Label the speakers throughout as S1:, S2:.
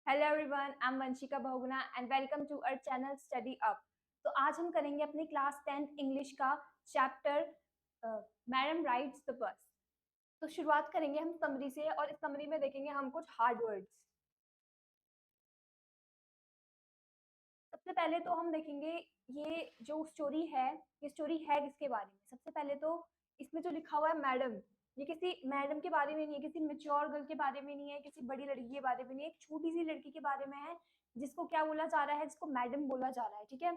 S1: Hello everyone, I am Vanshika Bahuguna and welcome to our channel study up. तो आज हम करेंगे अपनी क्लास 10 इंग्लिश का chapter madam rides the bus. तो शुरुआत करेंगे हम समरी से और इस समरी में देखेंगे हम कुछ हार्ड वर्ड्स। सबसे पहले तो हम देखेंगे ये जो स्टोरी है, ये स्टोरी है किसके बारे में। सबसे पहले तो इसमें जो लिखा हुआ है मैडम, ये किसी मैडम के बारे में नहीं है, किसी मेच्योर गर्ल के बारे में नहीं है, किसी बड़ी लड़की के बारे में नहीं है, एक छोटी सी लड़की के बारे में है जिसको क्या बोला जा रहा है, जिसको मैडम बोला जा रहा है। ठीक है।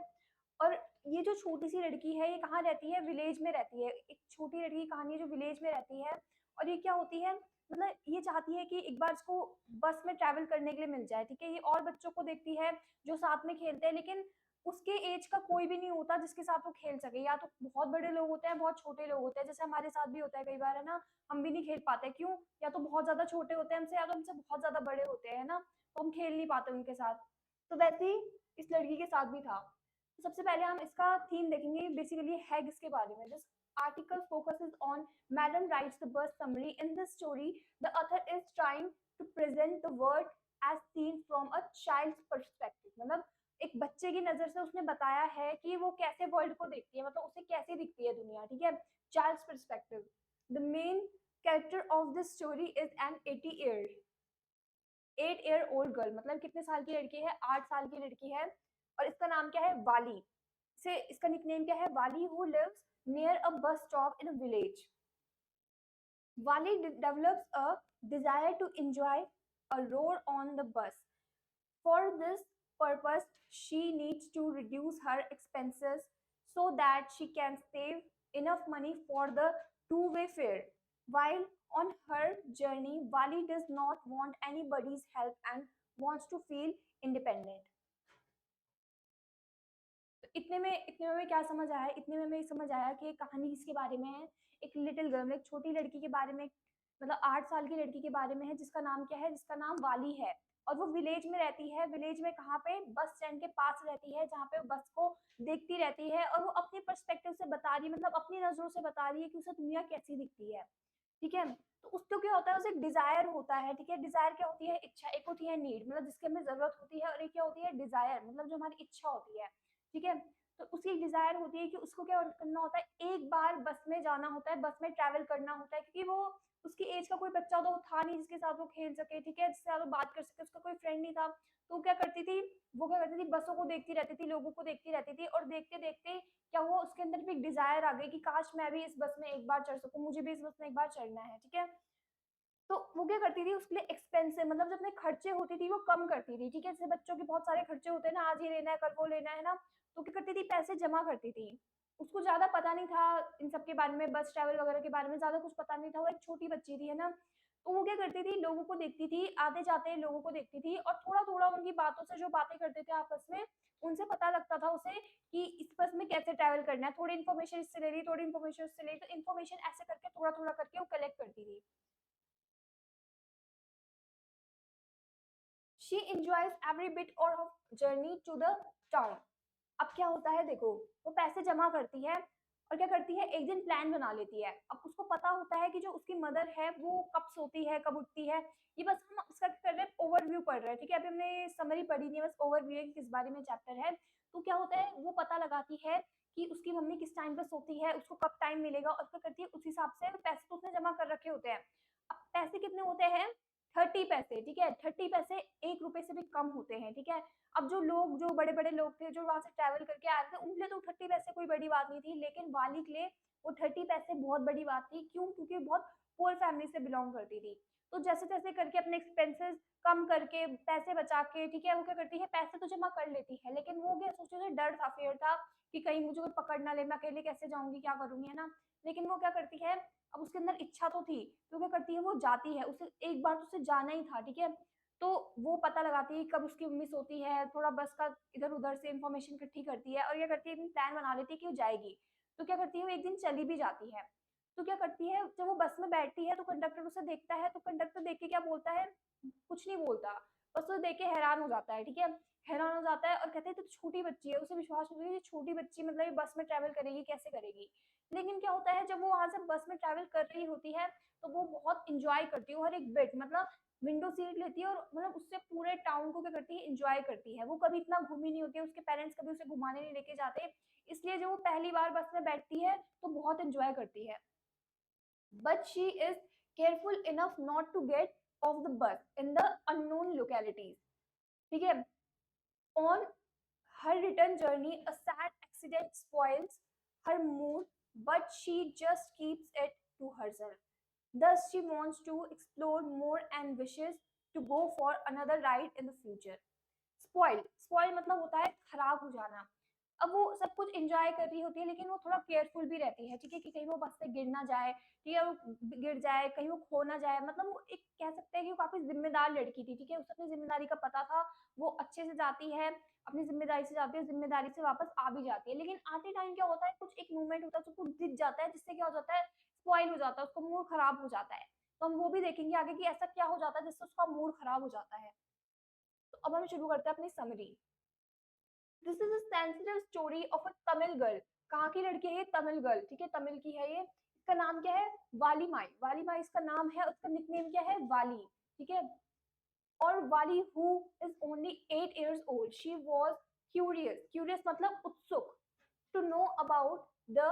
S1: और ये जो छोटी सी लड़की है ये कहाँ रहती है, विलेज में रहती है। एक छोटी लड़की की कहानी है जो विलेज में रहती है। और ये क्या होती है, मतलब ये चाहती है कि एक बार इसको बस में ट्रैवल करने के लिए मिल जाए। ठीक है। ये और बच्चों को देखती है जो साथ में खेलते हैं, लेकिन उसके एज का कोई भी नहीं होता जिसके साथ वो खेल सके। या तो बहुत बड़े लोग होते हैं, बहुत छोटे लोग होते हैं, जैसे हमारे साथ भी होता है कई बार, है ना। हम भी नहीं खेल पाते, क्यों? या तो बहुत ज्यादा छोटे होते हैं हमसे, या तो हमसे बहुत ज्यादा बड़े होते हैं ना, तो हम खेल नहीं पाते उनके साथ। तो वैसे ही इस लड़की के साथ भी था। तो सबसे पहले हम इसका थीम देखेंगे, बेसिकली है किसके बारे में। This article focuses on Madam writes the birth summary. In this story, the author is trying to present the world as seen from a child's perspective. मतलब एक बच्चे की नजर से उसने बताया है कि वो कैसे वर्ल्ड को देखती है, मतलब उसे कैसे दिखती है दुनिया। ठीक है। Child's perspective. The main character of this story is an 8 year old girl। मतलब कितने साल की लड़की है? 8 साल की लड़की है। और इसका नाम क्या है? वाली। से इसका निकनेम क्या है? Valli, who lives near a bus stop in a village. Wali develops a desire to enjoy a role on the bus. For this purpose, she needs to reduce her expenses so that she can save enough money for the two-way fare. While on her journey, Wali does not want anybody's help and wants to feel independent. इतने में क्या समझ आया? इतने में हमें समझ आया कि कहानी किसके बारे में है। एक लिटिल गर्ल, एक छोटी लड़की के बारे में, मतलब 8 साल की लड़की के बारे में है, जिसका नाम क्या है? जिसका नाम वाली है। और वो विलेज में रहती है। विलेज में कहाँ पे? बस स्टैंड के पास रहती है, जहाँ पे बस को देखती रहती है। और वो अपने पर्सपेक्टिव से बता रही है, मतलब अपनी नजरों से बता रही है कि उसे दुनिया कैसी दिखती है। ठीक है। तो उसको क्या होता है? उसे डिजायर होता है। ठीक है। डिजायर क्या होती है? इच्छा। एक होती है नीड, मतलब जिसकी हमें जरूरत होती है, और एक क्या होती है? डिजायर, मतलब जो हमारी इच्छा होती है। ठीक है। तो उसकी एक डिजायर होती है कि उसको क्या करना होता है, एक बार बस में जाना होता है, बस में ट्रैवल करना होता है, क्योंकि वो उसकी एज का कोई बच्चा तो था नहीं जिसके साथ वो खेल सके। ठीक है। जिससे वो बात कर सके, उसका कोई फ्रेंड नहीं था। तो क्या करती थी? वो क्या करती थी? बसों को देखती रहती थी, लोगों को देखती रहती थी, और देखते देखते क्या हुआ, उसके अंदर भी एक डिजायर आ गई कि काश मैं भी इस बस में एक बार चढ़ सकूं, मुझे भी इस बस में एक बार चढ़ना है। ठीक है। तो वो क्या करती थी? उसके लिए एक्सपेंसिव, मतलब जो अपने खर्चे होती थी वो कम करती थी। ठीक है। जैसे बच्चों के बहुत सारे खर्चे होते हैं ना, आज ये लेना है, कल वो लेना है ना, तो क्या करती थी? पैसे जमा करती थी। उसको ज्यादा पता नहीं था इन सब के बारे में, बस ट्रैवल वगैरह के बारे में ज्यादा कुछ पता नहीं था, वो एक छोटी बच्ची थी, है ना। तो वो क्या करती थी? लोगों को देखती थी, आते जाते लोगों को देखती थी, और थोड़ा थोड़ा उनकी बातों से, जो बातें करते थे आपस में, उनसे पता लगता था उसे कि इस बस में कैसे ट्रैवल करना है। थोड़ी इन्फॉर्मेशन इससे ले ली, थोड़ी इन्फॉर्मेशन उससे ले ली, तो इन्फॉर्मेशन ऐसे करके थोड़ा थोड़ा करके वो कलेक्ट करती थी। She enjoys every bit of her journey to the town. अब क्या होता है देखो, वो पैसे जमा करती है और क्या करती है, एक दिन प्लान बना लेती है। अब उसको पता होता है कि जो उसकी मदर है वो कब सोती है, कब उठती है। ये बस हम उसका क्या कर रहे हैं, ओवरव्यू पढ़ रहे हैं। ठीक है। अभी हमने समरी पढ़ी नहीं है, बस ओवरव्यू है कि किस बारे में चैप्टर है। तो क्या होता है, वो पता लगाती है कि उसकी मम्मी किस टाइम पे सोती है, उसको कब टाइम मिलेगा, और क्या करती है उस हिसाब से पैसे तो उसने जमा कर रखे होते हैं। अब पैसे कितने होते हैं? 30 पैसे। ठीक है। 30 पैसे 1 रुपए से भी कम होते हैं। ठीक है। अब जो लोग, जो बड़े बड़े लोग थे, जो वहां से ट्रैवल करके आए थे, उनके लिए तो 30 पैसे कोई बड़ी बात नहीं थी, लेकिन वाली के लिए वो 30 पैसे बहुत बड़ी बात थी। क्यों? क्योंकि बहुत पुअर फैमिली से बिलोंग करती थी। तो जैसे तैसे करके अपने एक्सपेंसेस कम करके, पैसे बचा के, ठीक है, वो क्या करती है, पैसे तो जमा कर लेती है, लेकिन वो क्या सोचते थे, डर था, फियर था कि कहीं मुझे कोई पकड़ ना ले, मैं अकेले कैसे जाऊंगी, क्या करूंगी, है ना। लेकिन वो क्या करती है, अब उसके अंदर इच्छा तो थी, तो क्या करती है, वो जाती है। उसे एक बार तो उसे जाना ही था। ठीक है। तो वो पता लगाती है कब उसकी मम्मी सोती है, थोड़ा बस का इधर उधर से इंफॉर्मेशन इकट्ठी करती है, और क्या करती है, प्लान बना लेती है कि वो जाएगी। तो क्या करती है, वो एक दिन चली भी जाती है। तो क्या करती है, जब वो बस में बैठती है तो कंडक्टर उसे देखता है, तो कंडक्टर देख के क्या बोलता है, कुछ नहीं बोलता, बस वो देख के हैरान हो जाता है। ठीक है। हैरान हो जाता है और कहते हैं तो छोटी बच्ची है, उसे विश्वास नहीं होता, ये छोटी बच्ची मतलब ये बस में ट्रैवल करेगी, कैसे करेगी। लेकिन क्या होता है, जब वो वहां से बस में ट्रैवल कर रही होती है, तो वो बहुत इंजॉय करती है हर एक बिट, मतलब विंडो सीट लेती है और मतलब उससे पूरे टाउन को क्या करती है, एंजॉय करती है। वो कभी इतना घूमी नहीं होती है, उसके पेरेंट्स कभी उसे घुमाने नहीं लेके जाते, इसलिए जब वो पहली बार बस में बैठती है तो बहुत एंजॉय करती है। But she is careful enough not to get off the bus in the unknown localities. ठीक है। On her return journey, a sad accident spoils her mood, but she just keeps it to herself. Thus, she wants to explore more and wishes to go for another ride in the future. Spoil मतलब होता है खराब हो जाना। अब वो सब कुछ एंजॉय कर रही होती है लेकिन वो थोड़ा केयरफुल भी रहती है, ठीक है, कि कहीं वो बस से गिर ना जाए, ठीक है, वो गिर जाए, कहीं वो खो ना जाए। मतलब वो एक कह सकते हैं कि वो काफी जिम्मेदार लड़की थी, ठीक है, उसे अपनी जिम्मेदारी का पता था, वो अच्छे से जाती है, अपनी जिम्मेदारी से जाती है, जिम्मेदारी से वापस आ भी जाती है। लेकिन आते टाइम क्या होता है, कुछ एक मूवमेंट होता है, उसको दिख जाता है, जिससे क्या हो जाता है, स्पॉइल हो जाता है, उसका मूड खराब हो जाता है। तो हम वो भी देखेंगे आगे कि ऐसा क्या हो जाता है जिससे उसका मूड खराब हो जाता है। तो अब हम शुरू करते हैं अपनी summary. This is a sensitive story of a Tamil girl. कहाँ की लड़की है ये? तमिल गर्ल, ठीक है, तमिल की है ये। इसका नाम क्या है? वाली माई। वाली माई इसका नाम है, उसका निकनेम क्या है? वाली, ठीक है। और वाली who is only 8 years old, she was curious, curious मतलब उत्सुक, to know about the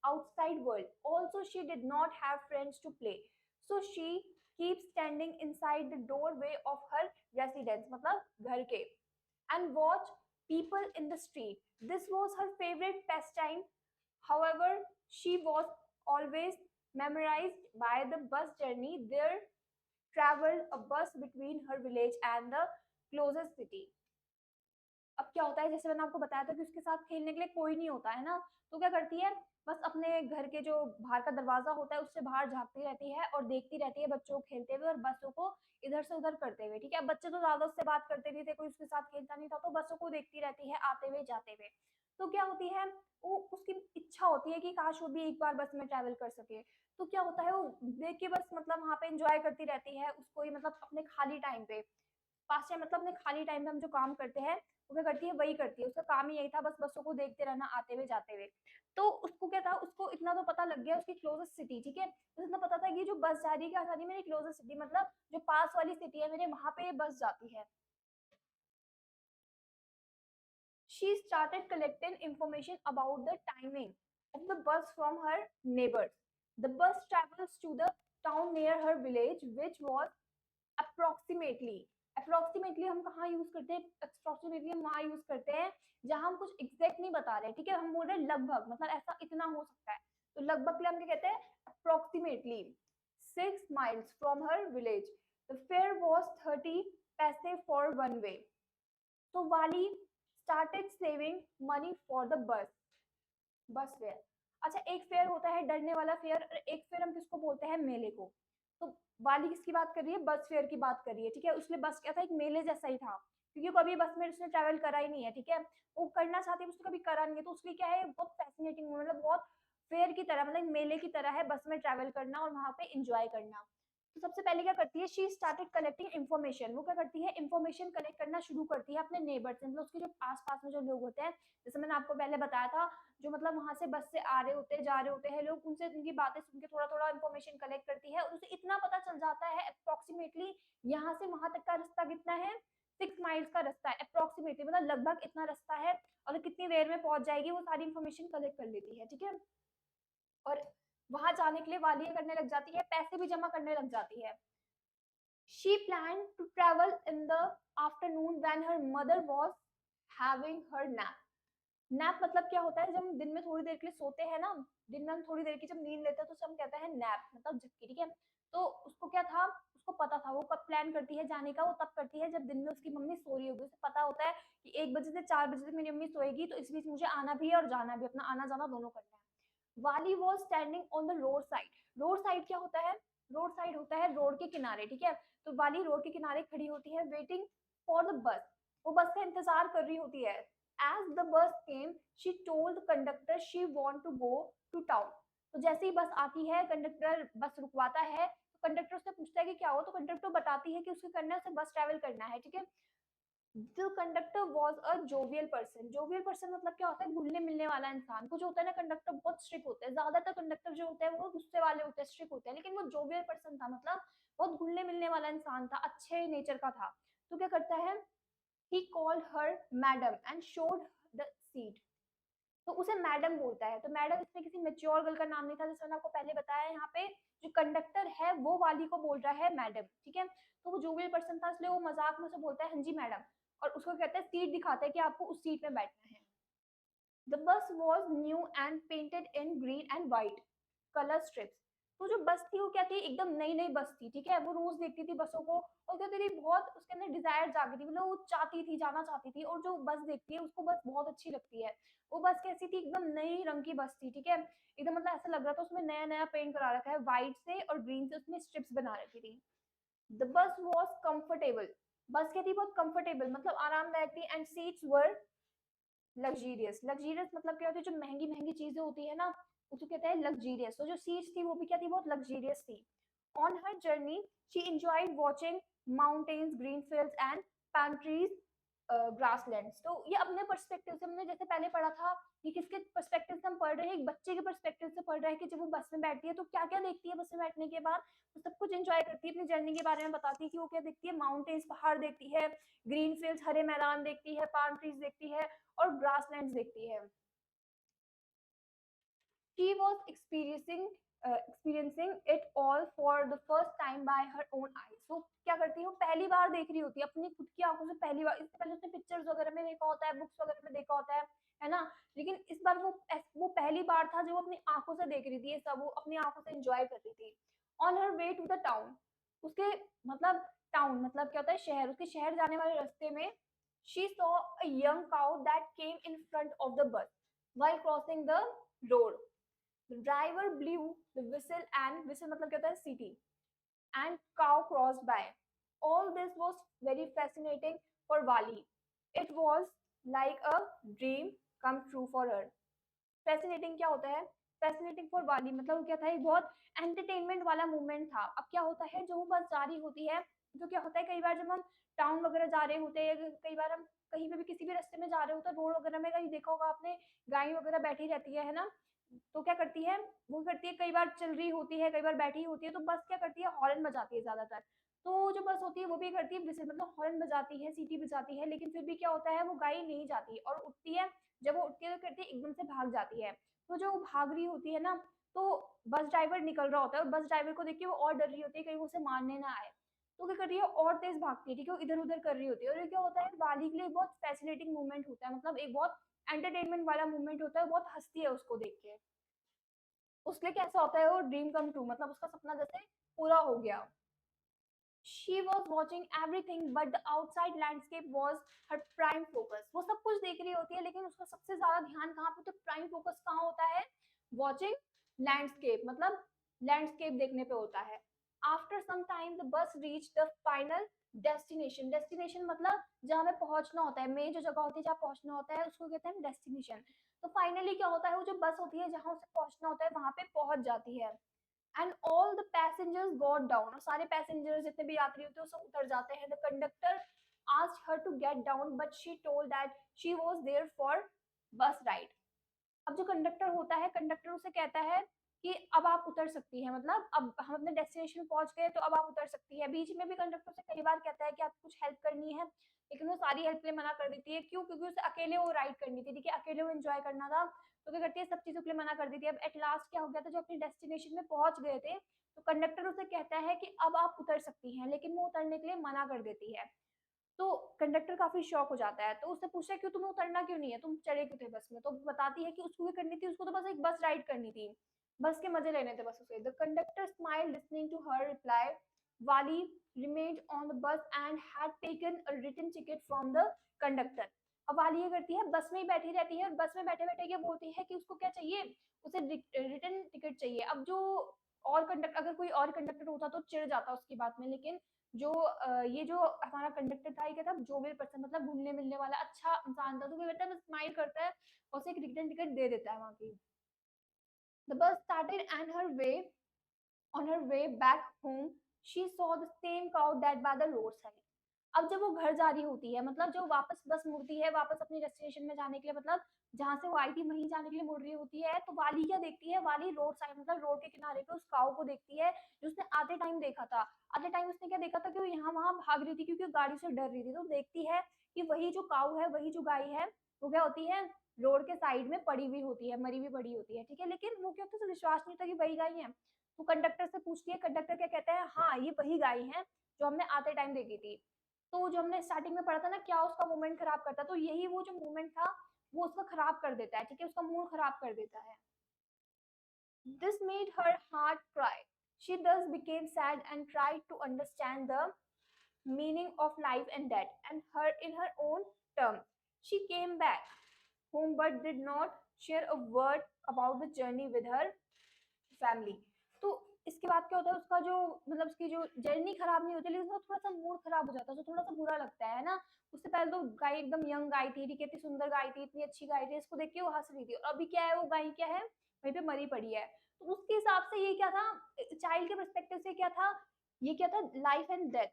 S1: outside world. Also, she did not have friends to play, so she keeps standing inside the doorway of her residence, मतलब घर के, and watch people in the street. This was her favorite pastime. However, she was always memorized by the bus journey. There traveled a bus between her village and the closest city. अब क्या होता है, जैसे मैंने आपको बताया था कि उसके साथ खेलने के लिए कोई नहीं होता है ना, तो क्या करती है, बस अपने घर के जो बाहर का दरवाजा होता है उससे बाहर झांकती रहती है और देखती रहती है बच्चों को खेलते हुए और बसों को इधर से उधर करते हुए। ठीक है, बच्चे तो ज्यादा उससे बात करते नहीं थे, कोई उसके साथ खेलता नहीं था, तो बसों को देखती रहती है आते हुए जाते हुए। तो क्या होती है, वो उसकी इच्छा होती है कि काश वो भी एक बार बस में ट्रैवल कर सके। तो क्या होता है, वो देख के बस मतलब वहां पे एंजॉय करती रहती है उसको ही, मतलब अपने खाली टाइम पे, पास टाइम मतलब अपने खाली टाइम में हम जो काम करते हैं वो क्या करती है, वही करती है, उसका काम ही यही था, बस बसों को देखते रहना आते हुए जाते हुए। तो उसको क्या था, उसको इतना तो पता लग गया उसकी क्लोजेस्ट सिटी, ठीक है, तो इतना पता था कि जो बस जा रही है, क्या जा रही है, मेरी क्लोजेस्ट सिटी, मतलब जो पास वाली सिटी है मेरे, वहां पे बस जाती है। She started collecting information about the timing of the bus from her neighbors. The bus travels to the town near her village, which was approximately. Approximately हम कहाँ यूज करते हैं? अप्रोक्सीमेटली हम वहां यूज करते हैं जहां हम कुछ एग्जैक्ट नहीं बता रहे, ठीक है, हम बोल रहे हैं लगभग, मतलब ऐसा इतना हो सकता है, तो लगभग के लिए हम क्या कहते हैं? Approximately 6 miles from her village. The fair was 30 पैसे फॉर वन वे। तो वाली started saving money for the bus fair. अच्छा, एक फेयर होता है डरने वाला फेयर, और एक फेयर हम किसको बोलते हैं? मेले को। तो वाली किसकी बात कर रही है? बस फेयर की बात कर रही है, ठीक है। उसने बस क्या था, एक मेले जैसा ही था, क्योंकि कभी बस में उसने ट्रैवल करा ही नहीं है, ठीक है, वो करना चाहती है, उसने कभी करा नहीं है, तो उसके क्या है, बहुत फैसिनेटिंग, मतलब बहुत फेयर की तरह, मतलब मेले की तरह है बस में ट्रैवल करना और वहां पे इंजॉय करना। तो सबसे पहले क्या करती है, शी स्टार्टेड कलेक्टिंग इन्फॉर्मेशन। वो क्या करती है, इन्फॉर्मेशन कलेक्ट करना शुरू करती है अपने नेबर से, मतलब उसके जो आसपास में जो लोग होते हैं, जैसे मैंने आपको पहले बताया था, जो मतलब वहां से बस से आ रहे होते हैं, जा रहे होते हैं लोग, उनसे उनकी बातें सुन के थोड़ा थोड़ा इन्फॉर्मेशन कलेक्ट करती है, और उसे इतना पता चल जाता है अप्रोक्सीमेटली यहाँ से वहां तक का रास्ता कितना है, 6 miles का रास्ता है अप्रोक्सीमेटली, मतलब लगभग इतना रास्ता है, और कितनी देर में पहुंच जाएगी, वो सारी इन्फॉर्मेशन कलेक्ट कर लेती है, ठीक है। और वहां जाने के लिए वाली करने लग जाती है, पैसे भी जमा करने लग जाती है। She planned to travel in the afternoon when her mother was having her nap. Nap मतलब क्या होता है, जब हम दिन में थोड़ी देर के लिए सोते हैं ना, दिन में हम थोड़ी देर की जब नींद लेते हैं तो उसे हम कहते हैं नैप, मतलब झपकी, ठीक है। तो उसको क्या था, उसको पता था, वो कब प्लान करती है जाने का, वो तब करती है जब दिन में उसकी मम्मी सो रही होगी। उसे पता होता है कि 1 बजे से 4 बजे तक मेरी मम्मी सोएगी, तो इस बीच मुझे आना भी है और जाना भी, अपना आना जाना दोनों करना है। वाली was standing on the road side. Road side क्या होता है? रोड साइड होता है रोड के किनारे, ठीक है। तो वाली रोड के किनारे खड़ी होती है, वेटिंग फॉर द बस। वो बस का इंतजार कर रही होती है। As the bus came she told conductor she want to go to town. तो जैसे ही बस आती है, कंडक्टर बस रुकवाता है, तो कंडक्टर उससे पूछता है कि क्या हो, तो कंडक्टर बताती है कि उसके करना है, उसे बस ट्रैवल करना है, ठीक है। The conductor was a jovial person. Jovial person मतलब क्या होता है, घुलने मिलने वाला इंसान। कुछ होता है ना, कंडक्टर बहुत स्ट्रिक्ट होते हैं, ज्यादातर कंडक्टर जो होते हैं वो गुस्से वाले होते हैं, स्ट्रिक्ट होते हैं, लेकिन वो जोवियल पर्सन था, मतलब बहुत घुलने मिलने वाला इंसान था, अच्छे नेचर का था। तो क्या करता है, he called her madam and showed the seat. तो उसे मैडम बोलता है। तो मैडम इसमें किसी मेच्योर गर्ल का नाम नहीं था, जैसे मैंने आपको पहले बताया। यहाँ पे जो कंडक्टर है वो वाली को बोल रहा है मैडम, ठीक है। तो वो जोवियल पर्सन था, इसलिए वो मजाक में उसे बोलता है हाँ जी मैडम, और उसको कहता है सीट, दिखाता है कि आपको उस सीट में बैठना है। The bus was new and painted in green and white colour strips. तो जो बस थी वो क्या थी, एकदम नई नई बस थी, ठीक है। वो रोज देखती थी बसों को, और क्या थी, बहुत उसके अंदर डिजायर जागी थी, मतलब वो चाहती थी, जाना चाहती थी। और जो बस देखती है उसको बस बहुत अच्छी लगती है। वो बस कैसी थी, एकदम नई रंग की बस थी, ठीक है। एकदम मतलब ऐसा लग रहा था उसमें नया नया पेंट करा रखा है, व्हाइट से और ग्रीन से उसमें स्ट्रिप्स बना रखी थी। The bus was comfortable. बस क्या थी, बहुत कंफर्टेबल, मतलब आरामदायक थी। And seats were luxurious. Luxurious मतलब क्या होती है, जो महंगी महंगी चीजें होती है ना, उसको कहते हैं लग्जीरियस। तो जो सीट्स थी वो भी क्या थी, बहुत लग्जीरियस थी। On her journey she enjoyed watching mountains, green fields and पैम trees, grasslands. तो ये अपने पर्सपेक्टिव से, हमने जैसे पहले पढ़ा था, ये किसके पर्सपेक्टिव से हम पढ़ रहे हैं, एक बच्चे के पर्सपेक्टिव से पढ़ रहे हैं कि जब वो बस में बैठती है तो क्या क्या देखती है बस में बैठने के बाद। वो सब कुछ एंजॉय करती है, अपनी जर्नी के बारे में बताती है कि वो क्या देखती है, माउंटेन्स, पहाड़ देखती है, ग्रीन फील्ड्स, हरे मैदान देखती है, पाम ट्रीज देखती है, और ग्रासलैंड्स देखती है। She was experiencing it all for the first time by her own eyes. So क्या करती है, वो पहली बार देख रही होती है अपनी खुद की आंखों से, पहली बार। इससे पहले उसने पिक्चर्स वगैरह में देखा होता है, बुक्स वगैरह में देखा होता है ना। लेकिन इस बार वो पहली बार था जो वो अपनी आंखों से देख रही थी, ये सब वो अपनी आंखों से एंजॉय कर रही थी। On her way to the town, उसके मतलब टाउन मतलब क्या होता है, शहर, उसके शहर जाने वाले रास्ते में, she saw a young cow that came in front of the bus while crossing the road. The driver blew the whistle, and whistle मतलब क्या होता है, सीटी, and cow crossed by. All this was very fascinating for Wali. It was like a dream come true for her. Fascinating क्या होता है, fascinating for वाली मतलब वो क्या था, एक बहुत एंटरटेनमेंट वाला मूवमेंट था। अब क्या होता है, जो वो बस जा रही होती है, तो क्या होता है, कई बार जब हम टाउन वगैरह जा रहे होते हैं, कई बार हम कहीं पे भी किसी भी रास्ते में जा रहे होते हैं, रोड वगैरह में कहीं देखा होगा आपने, गाय वगैरह बैठी रहती है ना। तो क्या करती है, वो करती है, कई बार चल रही होती है, कई बार बैठी होती है, तो बस क्या करती है, हॉर्न बजाती है ज्यादातर। तो जो बस होती है वो भी करती है विजिल, मतलब हॉर्न बजाती है, सीटी बजाती है, लेकिन फिर भी क्या होता है, वो गाय नहीं जाती और उठती है। जब वो उठती है तो करती है, एकदम से भाग जाती है। तो जो भाग रही होती है ना, तो बस ड्राइवर निकल रहा होता है, और बस ड्राइवर को देख के वो और डर रही होती है कहीं वो उसे मारने ना आए। तो क्या कर रही है, और तेज भागती है, ठीक है, वो इधर उधर कर रही होती है। और ये क्या होता है, बाली के लिए बहुत फैसिनेटिंग मूवमेंट होता है, मतलब एक बहुत एंटरटेनमेंट वाला मूवमेंट होता है, बहुत हंसती है उसको देख के। उसके लिए कैसा होता है, वो ड्रीम कम ट्रू, मतलब उसका सपना जैसे पूरा हो गया। She was watching everything but the outside landscape was her prime focus. वो सब कुछ देख रही होती है, लेकिन उसका सबसे ज्यादा ध्यान कहाँ पे, तो प्राइम फोकस कहाँ होता है, वॉचिंग लैंडस्केप, मतलब लैंडस्केप देखने पे होता है। After some time the bus reach the final destination. Destination मतलब जहाँ हमें पहुंचना होता है, मेन जो जगह होती है जहाँ पहुंचना होता है उसको कहते हैं डेस्टिनेशन। तो फाइनली क्या होता है, वो जो बस होती है जहाँ उसे पहुंचना होता है वहां पे पहुंच जाती है। And all the passengers got down, और सारे पैसेंजर्स जितने भी यात्री होते हैं सब उतर जाते हैं। The conductor asked her to get down but she told that she was there for bus ride. अब जो कंडक्टर होता है, कंडक्टर उसे कहता है कि अब आप उतर सकती हैं, मतलब अब हम अपने डेस्टिनेशन पहुंच गए तो अब आप उतर सकती है। बीच में भी कंडक्टर से कई बार कहता है कि आपको कुछ हेल्प करनी है, लेकिन वो सारी हेल्प के लिए मना कर देती है। क्यों, क्योंकि उसे अकेले वो राइड करनी थी, ठीक है, अकेले वो एंजॉय करना था। तो क्या करती है, सब चीजों के लिए मना कर देती है। अब एट लास्ट क्या हो गया था, जो अपनी डेस्टिनेशन में पहुंच गए थे, तो कंडक्टर उसे कहता है कि अब आप उतर सकती हैं, लेकिन वो उतरने के लिए मना कर देती है। तो कंडक्टर काफी शॉक हो जाता है, तो उससे पूछता है क्यों, तुम्हें उतरना क्यों नहीं है, तुम चढ़े क्यों थे बस में। तो बताती है कि उसको भी करनी थी, उसको तो बस एक बस राइड करनी थी, बस के मजे लेने थे बस उसे। The conductor smile listening to her reply. Valli remained on the bus and had taken a written ticket from the conductor. अब वाली ये करती है, बस में ही बैठी रहती है, और बस में बैठे बैठे क्या बोलती है कि उसको क्या चाहिए, उसे रिटर्न टिकट चाहिए। अब जो और कंडक्टर, अगर कोई और कंडक्टर होता तो चिढ़ जाता उसकी बात में, लेकिन जो ये जो हमारा कंडक्टर था, ये क्या था, जोवियल पर्सन, मतलब घुलने मिलने वाला अच्छा इंसान था। तो क्या करता है, बस स्माइल करता है और उसे एक रिटर्न टिकट दे देता है वहां की। The bus started and her way on her way back home she saw the same cow dead by the roadside. अब जब वो घर जा रही होती है, मतलब जो वापस बस मुड़ती है, वापस अपनी डेस्टिनेशन में जाने के लिए, मतलब जहाँ से वो आई थी वहीं जाने के लिए मुड़ रही होती है, तो वाली क्या देखती है, वाली रोड साइड मतलब रोड के किनारे पे उस काऊ को देखती है, जो उसने आधे टाइम देखा था। आधे टाइम उसने क्या देखा था कि वो यहाँ-वहाँ भाग रही थी क्योंकि गाड़ी से डर रही थी। तो देखती है कि वही जो काऊ है, वही जो गाय है, वो क्या होती है, रोड के साइड में पड़ी हुई होती है, मरी हुई पड़ी होती है, ठीक है? लेकिन वो क्या होता है, उसे विश्वास नहीं होता कि वही गाय है। वो कंडक्टर से पूछती है, कंडक्टर क्या कहता है, हाँ, ये वही गाय है, जो हमने आते टाइम देखी थी। तो जो हमने स्टार्टिंग में पढ़ा था ना, क्या उसका मूवमेंट खराब करता, तो यही वो जो मूवमेंट था, वो उसका खराब कर देता है, ठीक है? उसका मूड खराब कर देता है। This made her heart cry. She thus became sad and tried to understand the meaning of life and death, and her in her own terms. She came back home but did not share a word about the journey with her family. तो इसके बाद क्या होता है, उसका जो मतलब उसकी जो जर्नी खराब नहीं होती, लेकिन उसका थोड़ा सा मूड खराब हो जाता है, तो थोड़ा सा बुरा लगता है ना। उससे पहले तो गाय एकदम यंग गाय थी, ठीक है, इतनी सुंदर गाय थी, इतनी अच्छी गाय थी, इसको देख के वो हंस रही थी, और अभी क्या है, वो गाय क्या है, वहीं पे मरी पड़ी है। तो उसके हिसाब से ये क्या था, चाइल्ड के परस्पेक्टिव से क्या था, ये क्या था, life and death,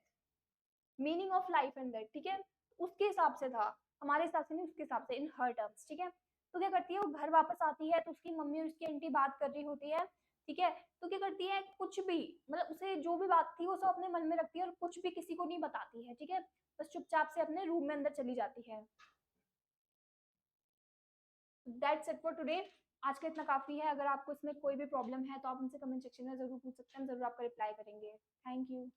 S1: meaning of life and death, ठीक है? उसके हिसाब से था, हमारे हिसाब से नहीं, उसके हिसाब से, इन हर टर्म्स, ठीक है? तो क्या करती है, वो घर वापस आती है, तो उसकी मम्मी और उसकी आंटी बात कर रही होती है, ठीक है? तो क्या करती है, कुछ भी, मतलब उसे जो भी बात थी वो सब अपने मन में रखती है और कुछ भी किसी को नहीं बताती है, ठीक है? बस चुपचाप से अपने रूम में अंदर चली जाती है। That's it for today. आज का इतना काफी है। अगर आपको इसमें कोई भी प्रॉब्लम है तो आप हमसे कमेंट सेक्शन में जरूर पूछ सकते हैं, हम जरूर आपका रिप्लाई करेंगे। Thank you.